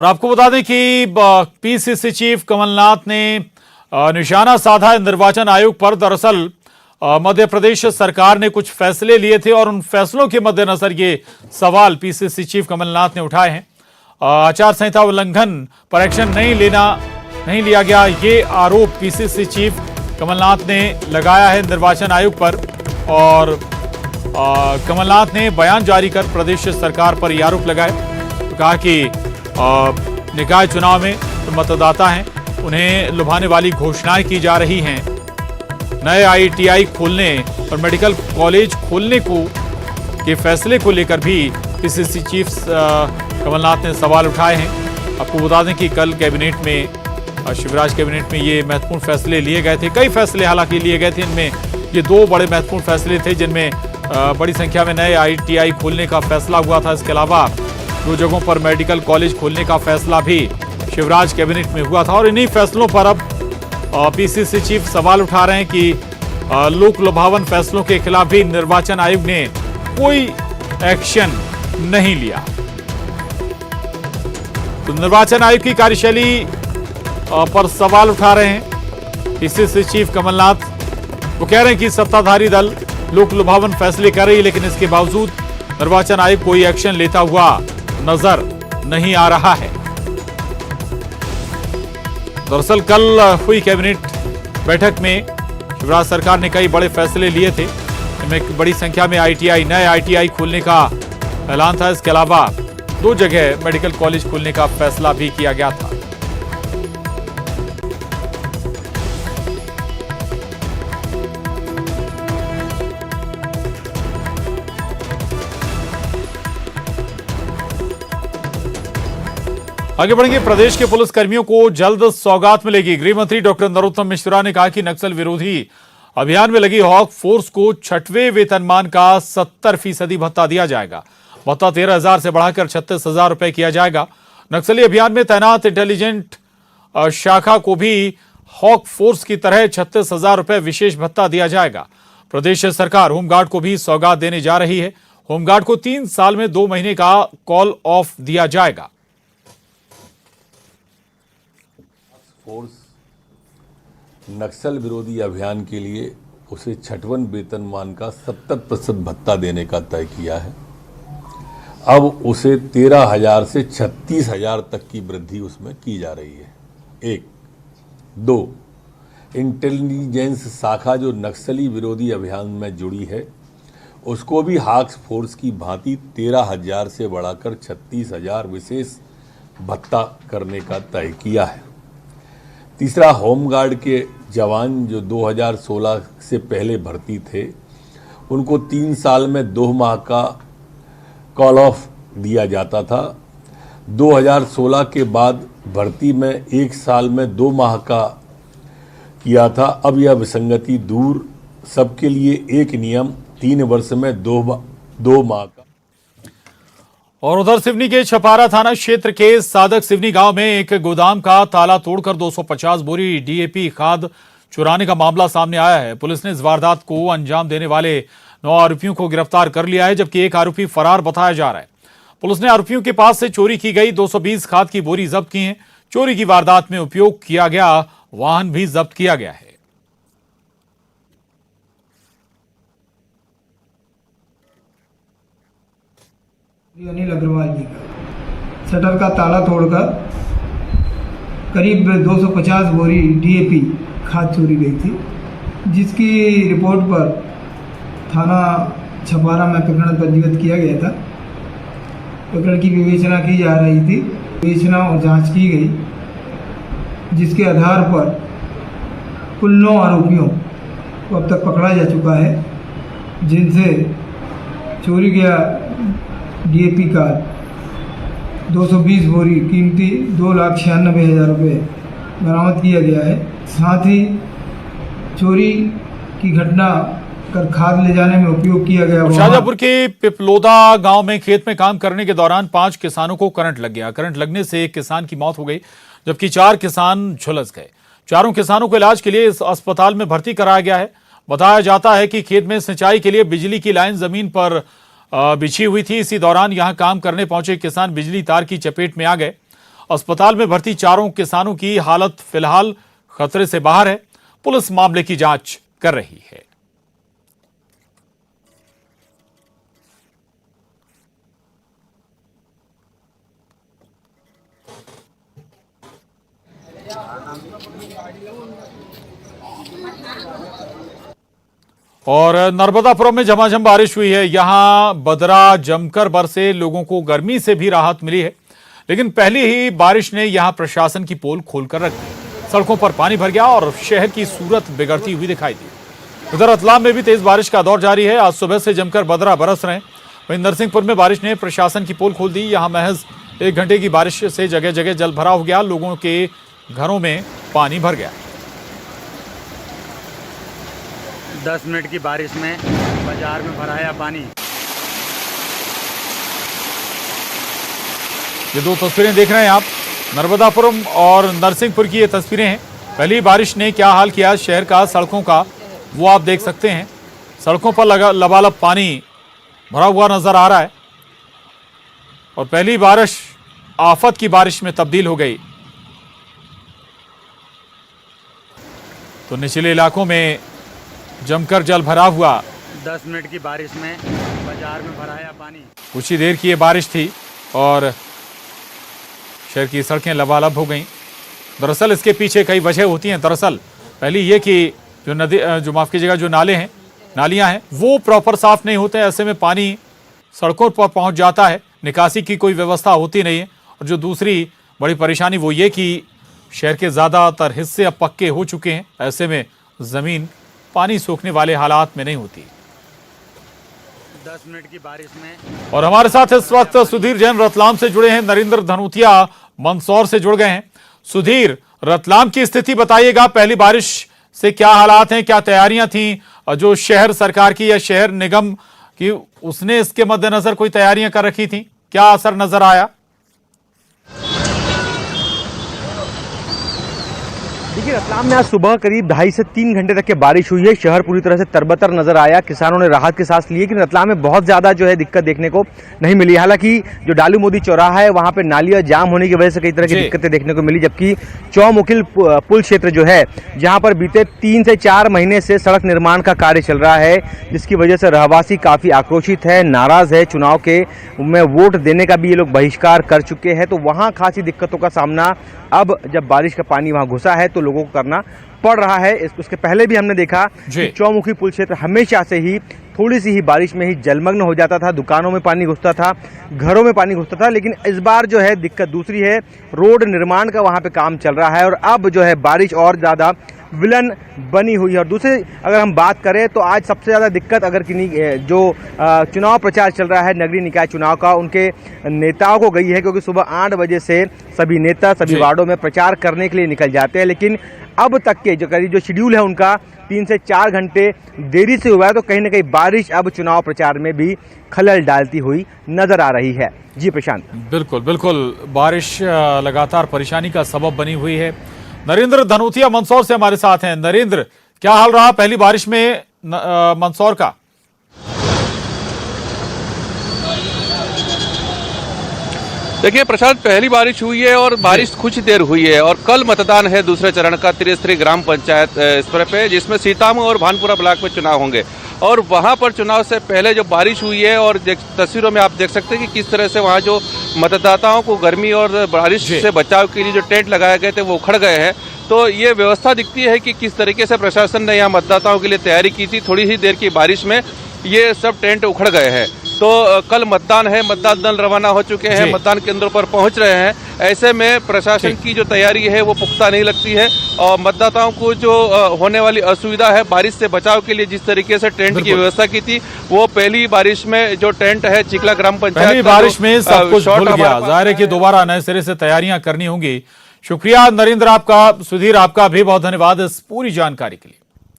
और आपको बता दें कि पीसीसी चीफ कमलनाथ ने निशाना साधा निर्वाचन आयोग पर। दरअसल मध्य प्रदेश सरकार ने कुछ फैसले लिए थे और उन फैसलों के मद्देनजर ये सवाल पीसीसी चीफ कमलनाथ ने उठाए हैं। आचार संहिता उल्लंघन पर एक्शन नहीं लिया गया, ये आरोप पीसीसी चीफ कमलनाथ ने लगाया है निर्वाचन आयोग पर। और कमलनाथ ने बयान जारी कर प्रदेश सरकार पर यह आरोप लगाए। तो कहा कि निकाय चुनाव में जो मतदाता हैं उन्हें लुभाने वाली घोषणाएं की जा रही हैं। नए आईटीआई खोलने और मेडिकल कॉलेज खोलने के फैसले को लेकर भी पीसीसी चीफ कमलनाथ ने सवाल उठाए हैं। आपको बता दें कि कल कैबिनेट में, शिवराज कैबिनेट में ये महत्वपूर्ण फैसले लिए गए थे। कई फैसले हालांकि लिए गए थे, इनमें ये दो बड़े महत्वपूर्ण फैसले थे जिनमें बड़ी संख्या में नए आईटीआई खोलने का फैसला हुआ था। इसके अलावा 2 जगहों पर मेडिकल कॉलेज खोलने का फैसला भी शिवराज कैबिनेट में हुआ था। और इन्हीं फैसलों पर अब पीसीसी चीफ सवाल उठा रहे हैं कि लोक लुभावन फैसलों के खिलाफ भी निर्वाचन आयोग ने कोई एक्शन नहीं लिया। तो निर्वाचन आयोग की कार्यशैली पर सवाल उठा रहे हैं पीसीसी चीफ कमलनाथ। वो कह रहे हैं कि सत्ताधारी दल लोक लुभावन फैसले कर रही है, लेकिन इसके बावजूद निर्वाचन आयोग कोई एक्शन लेता हुआ नजर नहीं आ रहा है। दरअसल कल हुई कैबिनेट बैठक में शिवराज सरकार ने कई बड़े फैसले लिए थे। इनमें बड़ी संख्या में नए आईटीआई खोलने का ऐलान था। इसके अलावा 2 जगह मेडिकल कॉलेज खोलने का फैसला भी किया गया था। आगे बढ़ेंगे। प्रदेश के पुलिस कर्मियों को जल्द सौगात मिलेगी। गृह मंत्री डॉक्टर नरोत्तम मिश्रा ने कहा कि नक्सल विरोधी अभियान में लगी हॉक फोर्स को 6वें वेतनमान का 70% भत्ता दिया जाएगा। भत्ता 13,000 से बढ़ाकर 36,000 रुपए किया जाएगा। नक्सली अभियान में तैनात इंटेलिजेंट शाखा को भी हॉक फोर्स की तरह 36,000 रुपए विशेष भत्ता दिया जाएगा। प्रदेश सरकार होमगार्ड को भी सौगात देने जा रही है। होमगार्ड को 3 साल में 2 महीने का कॉल ऑफ दिया जाएगा। फोर्स नक्सल विरोधी अभियान के लिए उसे 6वें वेतनमान का 70% भत्ता देने का तय किया है। अब उसे 13,000 से 36,000 तक की वृद्धि उसमें की जा रही है। 1, 2, इंटेलिजेंस शाखा जो नक्सली विरोधी अभियान में जुड़ी है उसको भी हॉक फोर्स की भांति 13,000 से बढ़ाकर 36,000 विशेष भत्ता करने का तय किया है। तीसरा, होमगार्ड के जवान जो 2016 से पहले भर्ती थे उनको 3 साल में 2 माह का कॉल ऑफ दिया जाता था। 2016 के बाद भर्ती में 1 साल में 2 माह का किया था। अब यह विसंगति दूर, सबके लिए एक नियम, 3 वर्ष में 2 माह का। और उधर सिवनी के छपारा थाना क्षेत्र के सादक सिवनी गांव में एक गोदाम का ताला तोड़कर 250 बोरी डीएपी खाद चुराने का मामला सामने आया है। पुलिस ने इस वारदात को अंजाम देने वाले 9 आरोपियों को गिरफ्तार कर लिया है, जबकि एक आरोपी फरार बताया जा रहा है। पुलिस ने आरोपियों के पास से चोरी की गई 220 खाद की बोरी जब्त की है। चोरी की वारदात में उपयोग किया गया वाहन भी जब्त किया गया है। अनिल अग्रवाल जी का शटर का ताला तोड़कर करीब 250 बोरी डीएपी खाद चोरी गई थी, जिसकी रिपोर्ट पर थाना छपारा में प्रकरण पंजीबद्ध किया गया था। प्रकरण की विवेचना की जा रही थी। विवेचना और जांच की गई, जिसके आधार पर कुल 9 आरोपियों को अब तक पकड़ा जा चुका है, जिनसे चोरी गया डीएपी का 220 बोरी कीमती 2,96,000 रुपये बरामद किया गया है। साथ ही चोरी की घटना कर खाद ले जाने में उपयोग किया गया। शाहजहांपुर के पिपलोदा गांव में खेत में काम करने के दौरान 5 किसानों को करंट लग गया। करंट लगने से एक किसान की मौत हो गई, जबकि 4 किसान झुलस गए। चारों किसानों को इलाज के लिए इस अस्पताल में भर्ती कराया गया है। बताया जाता है कि खेत में सिंचाई के लिए बिजली की लाइन जमीन पर बिछी हुई थी। इसी दौरान यहां काम करने पहुंचे किसान बिजली तार की चपेट में आ गए। अस्पताल में भर्ती चारों किसानों की हालत फिलहाल खतरे से बाहर है। पुलिस मामले की जांच कर रही है। और नर्मदापुरम में झमाझम बारिश हुई है। यहां बदरा जमकर बरसे, लोगों को गर्मी से भी राहत मिली है, लेकिन पहली ही बारिश ने यहां प्रशासन की पोल खोलकर रख दी। सड़कों पर पानी भर गया और शहर की सूरत बिगड़ती हुई दिखाई दी। उधर रतलाम में भी तेज बारिश का दौर जारी है। आज सुबह से जमकर बदरा बरस रहे हैं। वहीं नरसिंहपुर में बारिश ने प्रशासन की पोल खोल दी। यहां महज 1 घंटे की बारिश से जगह जगह जल भरा हो गया, लोगों के घरों में पानी भर गया। 10 मिनट की बारिश में बाजार में भराया पानी। ये 2 तस्वीरें देख रहे हैं आप, नर्मदापुरम और नरसिंहपुर की ये तस्वीरें हैं। पहली बारिश ने क्या हाल किया शहर का, सड़कों का, वो आप देख सकते हैं। सड़कों पर लबालब पानी भरा हुआ नजर आ रहा है और पहली बारिश आफत की बारिश में तब्दील हो गई। तो निचले इलाकों में जमकर जल भरा हुआ। 10 मिनट की बारिश में बाजार में भराया पानी। कुछ ही देर की ये बारिश थी और शहर की सड़कें लबालब हो गईं। दरअसल इसके पीछे कई वजह होती हैं। दरअसल पहली ये कि जो नदी, जो माफ कीजिएगा, जो नाले हैं, नालियां हैं, वो प्रॉपर साफ नहीं होते। ऐसे में पानी सड़कों पर पहुंच जाता है, निकासी की कोई व्यवस्था होती नहीं है। और जो दूसरी बड़ी परेशानी वो ये कि शहर के ज़्यादातर हिस्से अब पक्के हो चुके हैं। ऐसे में ज़मीन पानी सोखने वाले हालात में नहीं होती। 10 मिनट की बारिश में। और हमारे साथ इस वक्त सुधीर जैन रतलाम से जुड़े हैं, नरेंद्र धनोतिया मंदसौर से जुड़ गए हैं। सुधीर, रतलाम की स्थिति बताइएगा, पहली बारिश से क्या हालात हैं, क्या तैयारियां थी जो शहर सरकार की या शहर निगम की, उसने इसके मद्देनजर कोई तैयारियां कर रखी थी, क्या असर नजर आया? देखिए, रतलाम में आज सुबह करीब 2.5 से 3 घंटे तक के बारिश हुई है। शहर पूरी तरह से तरबतर नजर आया। किसानों ने राहत की सांस ली, लेकिन रतलाम में बहुत ज्यादा जो है दिक्कत देखने को नहीं मिली। हालांकि जो डालू मोदी चौराहा है वहां पे नालियां जाम होने की वजह से कई तरह की दिक्कतें देखने को मिली। जबकि चौमुखिल पुल क्षेत्र जो है, जहां पर बीते 3 से 4 महीने से सड़क निर्माण का कार्य चल रहा है, जिसकी वजह से रहवासी काफी आक्रोशित है, नाराज है। चुनाव के में वोट देने का भी ये लोग बहिष्कार कर चुके हैं। तो वहां खासी दिक्कतों का सामना अब जब बारिश का पानी वहां घुसा है तो लोगों को करना पड़ रहा है। उसके पहले भी हमने देखा कि चौमुखी पुल क्षेत्र हमेशा से ही थोड़ी सी ही बारिश में ही जलमग्न हो जाता था, दुकानों में पानी घुसता था, घरों में पानी घुसता था। लेकिन इस बार जो है दिक्कत दूसरी है, रोड निर्माण का वहां पे काम चल रहा है और अब जो है बारिश और ज्यादा विलन बनी हुई है। और दूसरी अगर हम बात करें तो आज सबसे ज़्यादा दिक्कत अगर किन्हीं जो चुनाव प्रचार चल रहा है नगरीय निकाय चुनाव का, उनके नेताओं को गई है, क्योंकि सुबह 8 बजे से सभी नेता सभी वार्डों में प्रचार करने के लिए निकल जाते हैं। लेकिन अब तक के जो शेड्यूल है उनका 3 से 4 घंटे देरी से हुआ है। तो कहीं ना कहीं बारिश अब चुनाव प्रचार में भी खलल डालती हुई नजर आ रही है। जी प्रशांत। बिल्कुल बिल्कुल, बारिश लगातार परेशानी का सबब बनी हुई है। नरेंद्र धनोतिया मंदसौर से हमारे साथ हैं। नरेंद्र, क्या हाल रहा पहली बारिश में मंदसौर का? देखिए प्रशांत, पहली बारिश हुई है और बारिश कुछ देर हुई है और कल मतदान है दूसरे चरण का त्रिस्तरीय ग्राम पंचायत स्तर पे, जिसमें सीतामऊ और भानपुरा ब्लॉक में चुनाव होंगे। और वहां पर चुनाव से पहले जो बारिश हुई है और तस्वीरों में आप देख सकते हैं कि किस तरह से वहां जो मतदाताओं को गर्मी और बारिश से बचाव के लिए जो टेंट लगाए गए थे वो उखड़ गए हैं। तो ये व्यवस्था दिखती है कि किस तरीके से प्रशासन ने यहाँ मतदाताओं के लिए तैयारी की थी। थोड़ी ही देर की बारिश में ये सब टेंट उखड़ गए हैं। तो कल मतदान है, मतदान दल रवाना हो चुके हैं, मतदान केंद्रों पर पहुंच रहे हैं। ऐसे में प्रशासन की जो तैयारी है वो पुख्ता नहीं लगती है और मतदाताओं को जो होने वाली असुविधा है बारिश से बचाव के लिए जिस तरीके से टेंट की व्यवस्था की थी, वो पहली बारिश में जो टेंट है चिखला ग्राम पंचायत, पहली बारिश में सब कुछ भूल गया। जाहिर है कि दोबारा नए सिरे से तैयारियां करनी होंगी। शुक्रिया नरेंद्र आपका। सुधीर, आपका भी बहुत धन्यवाद इस पूरी जानकारी के लिए।